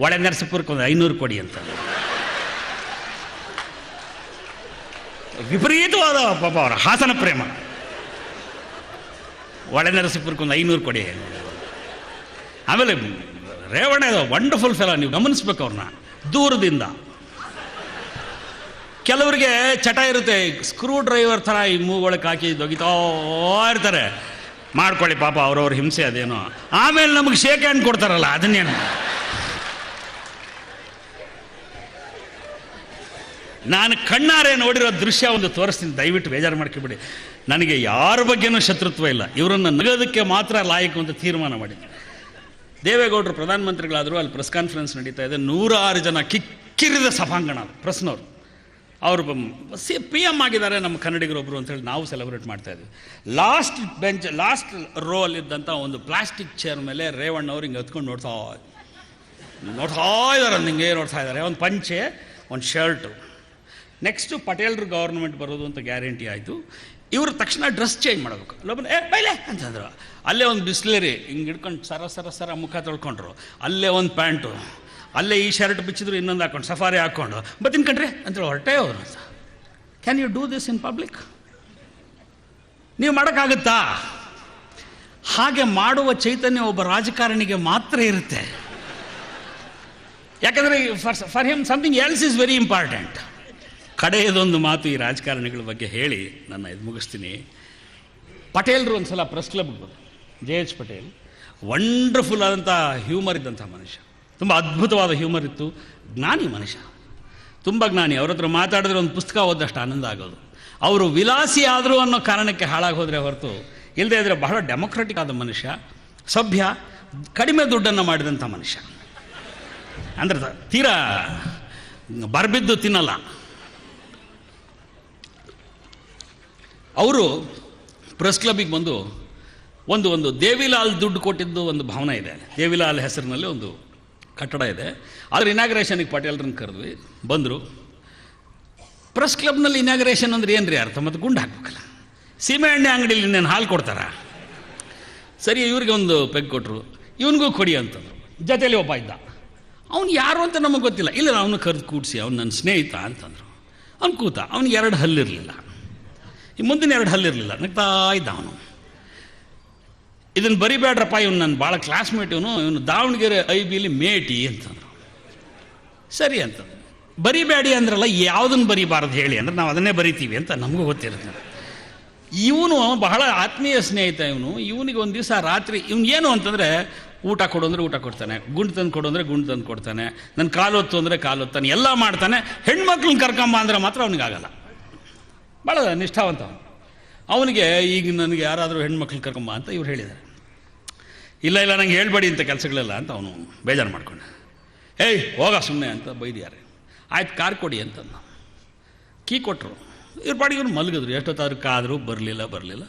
ಒಳ ನರಸೀಪುರಕ್ಕೆ ಒಂದು 500 ಕೊಡಿ ಅಂತ. ವಿಪರೀತವಾದ ಪಾಪ ಅವರ ಹಾಸನ ಪ್ರೇಮ. ಒಳ ನರಸೀಪುರಕ್ಕೆ ಒಂದು 500 ಕೊಡಿ. ಆಮೇಲೆ ರೇವಣ್ಣ ವಂಡರ್ಫುಲ್ ಫೆಲೋ, ನೀವು ಗಮನಿಸ್ಬೇಕು ಅವ್ರನ್ನ ದೂರದಿಂದ. ಕೆಲವರಿಗೆ ಚಟ ಇರುತ್ತೆ, ಸ್ಕ್ರೂ ಡ್ರೈವರ್ ಥರ ಈ ಮೂಗೊಳಕ್ಕೆ ಹಾಕಿ ದೊಗಿತಾ ಇರ್ತಾರೆ. ಮಾಡ್ಕೊಳ್ಳಿ ಪಾಪ, ಅವ್ರವ್ರ ಹಿಂಸೆ ಅದೇನೋ. ಆಮೇಲೆ ನಮಗೆ ಶೇಕ್ ಹ್ಯಾಂಡ್ ಕೊಡ್ತಾರಲ್ಲ, ಅದನ್ನೇನು. ನಾನು ಕಣ್ಣಾರೆ ನೋಡಿರೋ ದೃಶ್ಯ ಒಂದು ತೋರಿಸ್ತೀನಿ, ದಯವಿಟ್ಟು ಬೇಜಾರು ಮಾಡ್ಕೊಬಿಡಿ. ನನಗೆ ಯಾರ ಬಗ್ಗೆನೂ ಶತ್ರುತ್ವ ಇಲ್ಲ, ಇವರನ್ನು ನಗೋದಕ್ಕೆ ಮಾತ್ರ ಲಾಯಕು ಅಂತ ತೀರ್ಮಾನ ಮಾಡಿದ್ದೆ. ದೇವೇಗೌಡರು ಪ್ರಧಾನಮಂತ್ರಿಗಳಾದರೂ ಅಲ್ಲಿ ಪ್ರೆಸ್ ಕಾನ್ಫರೆನ್ಸ್ ನಡೀತಾ ಇದೆ. 106 ಜನ ಕಿಕ್ಕಿರಿದ ಸಭಾಂಗಣ, ಪ್ರೆಸ್ನವರು. ಅವರು PM ಆಗಿದ್ದಾರೆ ನಮ್ಮ ಕನ್ನಡಿಗರೊಬ್ಬರು ಅಂತೇಳಿ ನಾವು ಸೆಲೆಬ್ರೇಟ್ ಮಾಡ್ತಾ ಇದ್ವಿ. ಲಾಸ್ಟ್ ರೋ ಅಲ್ಲಿದ್ದಂಥ ಒಂದು ಪ್ಲಾಸ್ಟಿಕ್ ಚೇರ್ ಮೇಲೆ ರೇವಣ್ಣವ್ರು ಹಿಂಗೆ ಎತ್ಕೊಂಡು ನೋಡ್ತಾ ಇದ್ದಾರೆ. ಹಿಂಗೆ ನೋಡ್ತಾ ಇದ್ದಾರೆ. ಒಂದು ಪಂಚೆ, ಒಂದು ಶರ್ಟು. ನೆಕ್ಸ್ಟು ಪಟೇಲ್ರು ಗೌರ್ಮೆಂಟ್ ಬರೋದು ಅಂತ ಗ್ಯಾರಂಟಿ ಆಯಿತು. ಇವರು ತಕ್ಷಣ ಡ್ರೆಸ್ ಚೇಂಜ್ ಮಾಡಬೇಕು. ಲೋಬನ್ ಬೈಲೆ ಅಂತಂದರು. ಅಲ್ಲೇ ಒಂದು ಬಿಸ್ಲೇರಿ ಹಿಂಗೆ ಹಿಡ್ಕೊಂಡು ಸರ ಮುಖ ತೊಳ್ಕೊಂಡ್ರು. ಅಲ್ಲೇ ಒಂದು ಪ್ಯಾಂಟು, ಅಲ್ಲೇ ಈ ಶರ್ಟ್ ಬಿಚ್ಚಿದ್ರು, ಇನ್ನೊಂದು ಹಾಕೊಂಡು ಸಫಾರಿ ಹಾಕ್ಕೊಂಡು ಬತ್ತೀನಿ ಕಣ್ರಿ ಅಂತೇಳಿ ಹೊರಟೇ ಅವರು ಅಂತ. Can you do this in public? ನೀವು ಮಾಡೋಕ್ಕಾಗುತ್ತಾ? ಹಾಗೆ ಮಾಡುವ ಚೈತನ್ಯ ಒಬ್ಬ ರಾಜಕಾರಣಿಗೆ ಮಾತ್ರ ಇರುತ್ತೆ. ಯಾಕಂದರೆ for him something else is very important. ಕಡೆಯದೊಂದು ಮಾತು ಈ ರಾಜಕಾರಣಿಗಳ ಬಗ್ಗೆ ಹೇಳಿ ನನ್ನ ಇದು ಮುಗಿಸ್ತೀನಿ. ಪಟೇಲ್ರು ಒಂದು ಸಲ ಪ್ರೆಸ್ ಕ್ಲಬ್ಗೆ ಬಂದರು. JH ಪಟೇಲ್ ವಂಡರ್ಫುಲ್ ಆದಂಥ ಹ್ಯೂಮರ್ ಇದ್ದಂಥ ಮನುಷ್ಯ, ತುಂಬ ಅದ್ಭುತವಾದ ಹ್ಯೂಮರ್ ಇತ್ತು. ಜ್ಞಾನಿ ಮನುಷ್ಯ, ತುಂಬ ಜ್ಞಾನಿ. ಅವ್ರ ಹತ್ರ ಮಾತಾಡಿದ್ರೆ ಒಂದು ಪುಸ್ತಕ ಓದಷ್ಟು ಆನಂದ ಆಗೋದು. ಅವರು ವಿಲಾಸಿ ಆದರು ಅನ್ನೋ ಕಾರಣಕ್ಕೆ ಹಾಳಾಗಿ ಹೋದರೆ ಹೊರತು, ಇಲ್ಲದೇ ಇದ್ದರೆ ಬಹಳ ಡೆಮೊಕ್ರೆಟಿಕ್ ಆದ ಮನುಷ್ಯ, ಸಭ್ಯ, ಕಡಿಮೆ ದುಡ್ಡನ್ನು ಮಾಡಿದಂಥ ಮನುಷ್ಯ. ಅಂದರೆ ತೀರಾ ಬರಬಿದ್ದು ತಿನ್ನಲ್ಲ. ಅವರು ಪ್ರೆಸ್ ಕ್ಲಬ್ಬಿಗೆ ಬಂದು ಒಂದು ದೇವಿಲಾಲ್ ದುಡ್ಡು ಕೊಟ್ಟಿದ್ದು ಒಂದು ಭವನ ಇದೆ. ದೇವಿಲಾಲ್ ಹೆಸರಿನಲ್ಲಿ ಒಂದು ಕಟ್ಟಡ ಇದೆ. ಅದ್ರ ಇನಾಗ್ರೇಷನ್ಗೆ ಪಟೇಲ್ರನ್ನ ಕರೆದ್ವಿ. ಬಂದರು. ಪ್ರೆಸ್ ಕ್ಲಬ್ನಲ್ಲಿ ಇನಾಗ್ರೇಷನ್ ಅಂದರೆ ಏನು ರೀ ಅರ್ಥ? ಮತ್ತು ಗುಂಡು ಹಾಕ್ಬೇಕಲ್ಲ. ಸೀಮೆ ಎಣ್ಣೆ ಅಂಗಡಿಲಿ ಇನ್ನೇನು ಹಾಲು ಕೊಡ್ತಾರ? ಸರಿ, ಇವ್ರಿಗೆ ಒಂದು ಪೆಗ್ ಕೊಟ್ಟರು. ಇವನಿಗೂ ಕೊಡಿ ಅಂತಂದರು. ಜೊತೆಯಲ್ಲಿ ಒಬ್ಬ ಇದ್ದ. ಅವ್ನು ಯಾರು ಅಂತ ನಮಗೆ ಗೊತ್ತಿಲ್ಲ. ಇಲ್ಲ, ಅವನು ಕರೆದು ಕೂಡಿಸಿ, ಅವ್ನು ನನ್ನ ಸ್ನೇಹಿತ ಅಂತಂದರು. ಅವ್ನು ಕೂತ. ಅವ್ನಿಗೆ 2 ಹಲ್ಲಿರಲಿಲ್ಲ, ಈ ಮುಂದಿನ 2 ಹಲ್ಲಿರಲಿಲ್ಲ. ನಗ್ತಾ ಇದ್ದ ಅವನು. ಇದನ್ನು ಬರಿಬೇಡ್ರಪ್ಪ, ಇವನು ನನ್ನ ಭಾಳ ಕ್ಲಾಸ್ಮೇಟ್, ಇವನು ದಾವಣಗೆರೆ IBಲಿ ಮೇಟಿ ಅಂತಂದರು. ಸರಿ ಅಂತಂದ್ರು. ಬರಿಬೇಡಿ ಅಂದ್ರಲ್ಲ, ಯಾವುದನ್ನು ಬರಿಬಾರ್ದು ಹೇಳಿ ಅಂದರೆ ನಾವು ಅದನ್ನೇ ಬರಿತೀವಿ ಅಂತ ನಮಗೂ ಗೊತ್ತಿರುತ್ತೆ. ಇವನು ಬಹಳ ಆತ್ಮೀಯ ಸ್ನೇಹಿತ. ಇವನಿಗೆ ಒಂದು ದಿವಸ ರಾತ್ರಿ ಏನು ಅಂತಂದರೆ, ಊಟ ಕೊಡು ಅಂದರೆ ಊಟ ಕೊಡ್ತಾನೆ, ಗುಂಡು ತಂದು ಕೊಡು ಅಂದರೆ ಗುಂಡು ತಂದು ಕೊಡ್ತಾನೆ, ನನ್ನ ಕಾಲೊತ್ತು ಅಂದರೆ ಕಾಲೊತ್ತಾನೆ, ಎಲ್ಲ ಮಾಡ್ತಾನೆ. ಹೆಣ್ಮಕ್ಳನ್ನ ಕರ್ಕೊಂಬ ಅಂದರೆ ಮಾತ್ರ ಅವನಿಗಾಗಲ್ಲ. ಭಾಳ ನಿಷ್ಠಾವಂತ ಅವನಿಗೆ. ಈಗ ನನಗೆ ಯಾರಾದರೂ ಹೆಣ್ಮಕ್ಳನ್ನ ಕರ್ಕೊಂಬ ಅಂತ ಇವ್ರು ಹೇಳಿದ್ದಾರೆ. ಇಲ್ಲ ನಂಗೆ ಹೇಳ್ಬೇಡಿ ಇಂಥ ಕೆಲಸಗಳೆಲ್ಲ ಅಂತ ಅವನು ಬೇಜಾರು ಮಾಡ್ಕೊಂಡೆ. ಏಯ್ ಹೋಗ ಸುಮ್ಮನೆ ಅಂತ ಬೈದಿದ್ದಾರೆ. ಆಯ್ತು, ಕಾರ್ ಕೊಡಿ ಅಂತಂದು ಕೀ ಕೊಟ್ಟರು. ಇವ್ರ ಪಾಡಿಗೆ ಇವ್ರು ಮಲಗಿದ್ರು. ಎಷ್ಟೊತ್ತಾದ್ರೂ ಕಾದರೂ ಬರಲಿಲ್ಲ.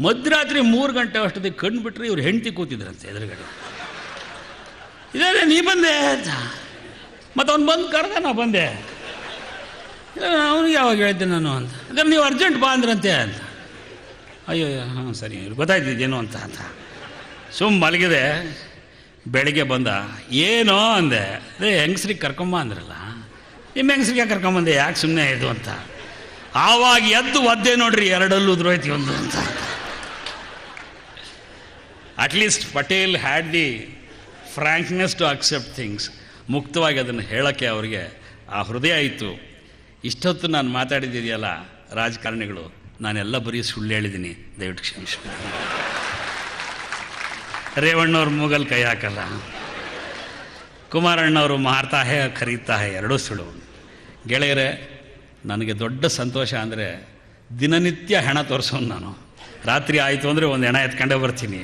ಮಧ್ಯರಾತ್ರಿ 3 ಗಂಟೆ ಅಷ್ಟೊತ್ತಿಗೆ ಕಣ್ಣು ಬಿಟ್ಟರೆ ಇವ್ರು ಹೆಂಡ್ತಿ ಕೂತಿದ್ರಂತೆ ಎದುರುಗಡೆ. ಇದೇ ನೀ ಬಂದೆ ಅಂತ. ಮತ್ತು ಅವ್ನು ಬಂದು ಕರೆದ, ನಾ ಬಂದೆ. ಅವನಿಗೆ ಯಾವಾಗ ಹೇಳಿದ್ದೆ ನಾನು ಅಂತ. ಅದನ್ನು ನೀವು ಅರ್ಜೆಂಟ್ ಬಾ ಅಂದ್ರಂತೆ ಅಂತ. ಅಯ್ಯೋ ಹಾಂ ಸರಿ, ಗೊತ್ತಾಯ್ತಿದ್ದೇನು ಅಂತ ಮಲಗಿದೆ. ಬೆಳಿಗ್ಗೆ ಬಂದ. ಏನೋ ಅಂದೆ. ಅದೇ ಹೆಂಗಸ್ರಿಗೆ ಕರ್ಕೊಂಬ ಅಂದ್ರಲ್ಲ, ನಿಮ್ಮ ಹೆಂಗಸ್ರಿಗೆ ಕರ್ಕೊಂಬಂದೆ, ಯಾಕೆ ಸುಮ್ಮನೆ ಇದು ಅಂತ. ಆವಾಗ ಎದ್ದು ಒದ್ದೆ ನೋಡ್ರಿ, 2 ಉದ್ರೋಯ್ತಿ ಒಂದು ಅಂತ. At least Patel had the frankness to accept things. ಮುಕ್ತವಾಗಿ ಅದನ್ನು ಹೇಳೋಕ್ಕೆ ಅವರಿಗೆ ಆ ಹೃದಯ ಇತ್ತು. ಇಷ್ಟೊತ್ತು ನಾನು ಮಾತಾಡಿದ್ದೀಯಲ್ಲ ರಾಜಕಾರಣಿಗಳು, ನಾನೆಲ್ಲ ಬರೀ ಸುಳ್ಳು ಹೇಳಿದ್ದೀನಿ, ದಯವಿಟ್ಟು ಕ್ಷಮಿಸಿ. ರೇವಣ್ಣವ್ರು ಮೂಗಲ್ ಕೈ ಹಾಕಲ್ಲ, ಕುಮಾರಣ್ಣವರು ಮಾರ್ತಾ ಹೇ ಖರೀದ್ತಾ ಹೇ, ಎರಡೂ ಸುಳ್ಳು. ಗೆಳೆಯರೇ, ನನಗೆ ದೊಡ್ಡ ಸಂತೋಷ ಅಂದರೆ ದಿನನಿತ್ಯ ಹೆಣ ತೋರಿಸೋನು ನಾನು. ರಾತ್ರಿ ಆಯಿತು ಅಂದರೆ ಒಂದು ಹೆಣ ಎತ್ಕೊಂಡೇ ಬರ್ತೀನಿ.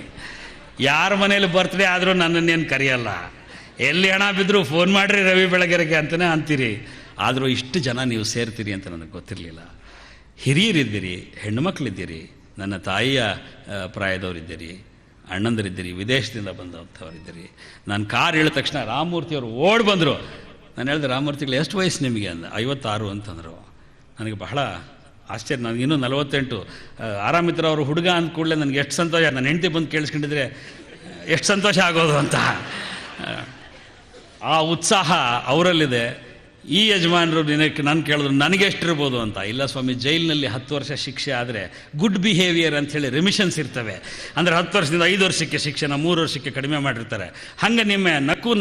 ಯಾರ ಮನೇಲಿ ಬರ್ತ್ಡೇ ಆದರೂ ನನ್ನನ್ನೇನು ಕರೆಯಲ್ಲ. ಎಲ್ಲಿ ಹೆಣ ಬಿದ್ದರೂ ಫೋನ್ ಮಾಡಿರಿ ರವಿ ಬೆಳಗೆರೆಗೆ ಅಂತಲೇ ಅಂತೀರಿ. ಆದರೂ ಇಷ್ಟು ಜನ ನೀವು ಸೇರ್ತೀರಿ ಅಂತ ನನಗೆ ಗೊತ್ತಿರಲಿಲ್ಲ. ಹಿರಿಯರಿದ್ದೀರಿ, ಹೆಣ್ಣುಮಕ್ಕಳಿದ್ದೀರಿ, ನನ್ನ ತಾಯಿಯ ಪ್ರಾಯದವರಿದ್ದೀರಿ, ಅಣ್ಣಂದರಿದ್ದೀರಿ, ವಿದೇಶದಿಂದ ಬಂದಂಥವರಿದ್ದೀರಿ. ನಾನು ಕಾರ್ ಹೇಳಿದ ತಕ್ಷಣ ರಾಮಮೂರ್ತಿಯವರು ಓಡಿ ಬಂದರು. ನಾನು ಹೇಳಿದೆ, ರಾಮಮೂರ್ತಿಗಳು ಎಷ್ಟು ವಯಸ್ಸು ನಿಮಗೆ ಅಂದ. 56 ಅಂತಂದರು. ನನಗೆ ಬಹಳ ಆಶ್ಚರ್ಯ. ನನಗಿನ್ನೂ 48. ಆರಾಮಿತ್ರ ಅವರು ಹುಡುಗ ಅಂದ ಕೂಡಲೇ ನನಗೆ ಎಷ್ಟು ಸಂತೋಷ. ನನ್ನ ಹೆಂಡತಿ ಬಂದು ಕೇಳಿಸ್ಕೊಂಡಿದ್ರೆ ಎಷ್ಟು ಸಂತೋಷ ಆಗೋದು ಅಂತ. ಆ ಉತ್ಸಾಹ ಅವರಲ್ಲಿದೆ. ಈ ಯಜಮಾನರು ನಾನು ಕೇಳಿದ್ರು ನನಗೆ ಎಷ್ಟಿರ್ಬೋದು ಅಂತ. ಇಲ್ಲ ಸ್ವಾಮಿ, ಜೈಲಿನಲ್ಲಿ 10 ವರ್ಷ ಶಿಕ್ಷೆ ಆದರೆ ಗುಡ್ ಬಿಹೇವಿಯರ್ ಅಂಥೇಳಿ ರೆಮಿಷನ್ಸ್ ಇರ್ತವೆ. ಅಂದರೆ 10 ವರ್ಷದಿಂದ 5 ವರ್ಷಕ್ಕೆ ಶಿಕ್ಷೆನ 3 ವರ್ಷಕ್ಕೆ ಕಡಿಮೆ ಮಾಡಿರ್ತಾರೆ. ಹಾಗೆ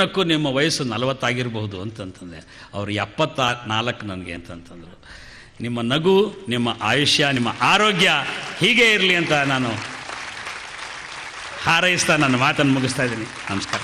ನಕ್ಕು ನಿಮ್ಮ ವಯಸ್ಸು 40 ಆಗಿರಬಹುದು ಅಂತಂತಂದೆ. ಅವರು 74 ನನಗೆ ಅಂತಂತಂದರು. ನಿಮ್ಮ ನಗು, ನಿಮ್ಮ ಆಯುಷ್ಯ, ನಿಮ್ಮ ಆರೋಗ್ಯ ಹೀಗೆ ಇರಲಿ ಅಂತ ನಾನು ಹಾರೈಸ್ತಾ ನನ್ನ ಮಾತನ್ನು ಮುಗಿಸ್ತಾ ಇದ್ದೀನಿ. ನಮಸ್ಕಾರ.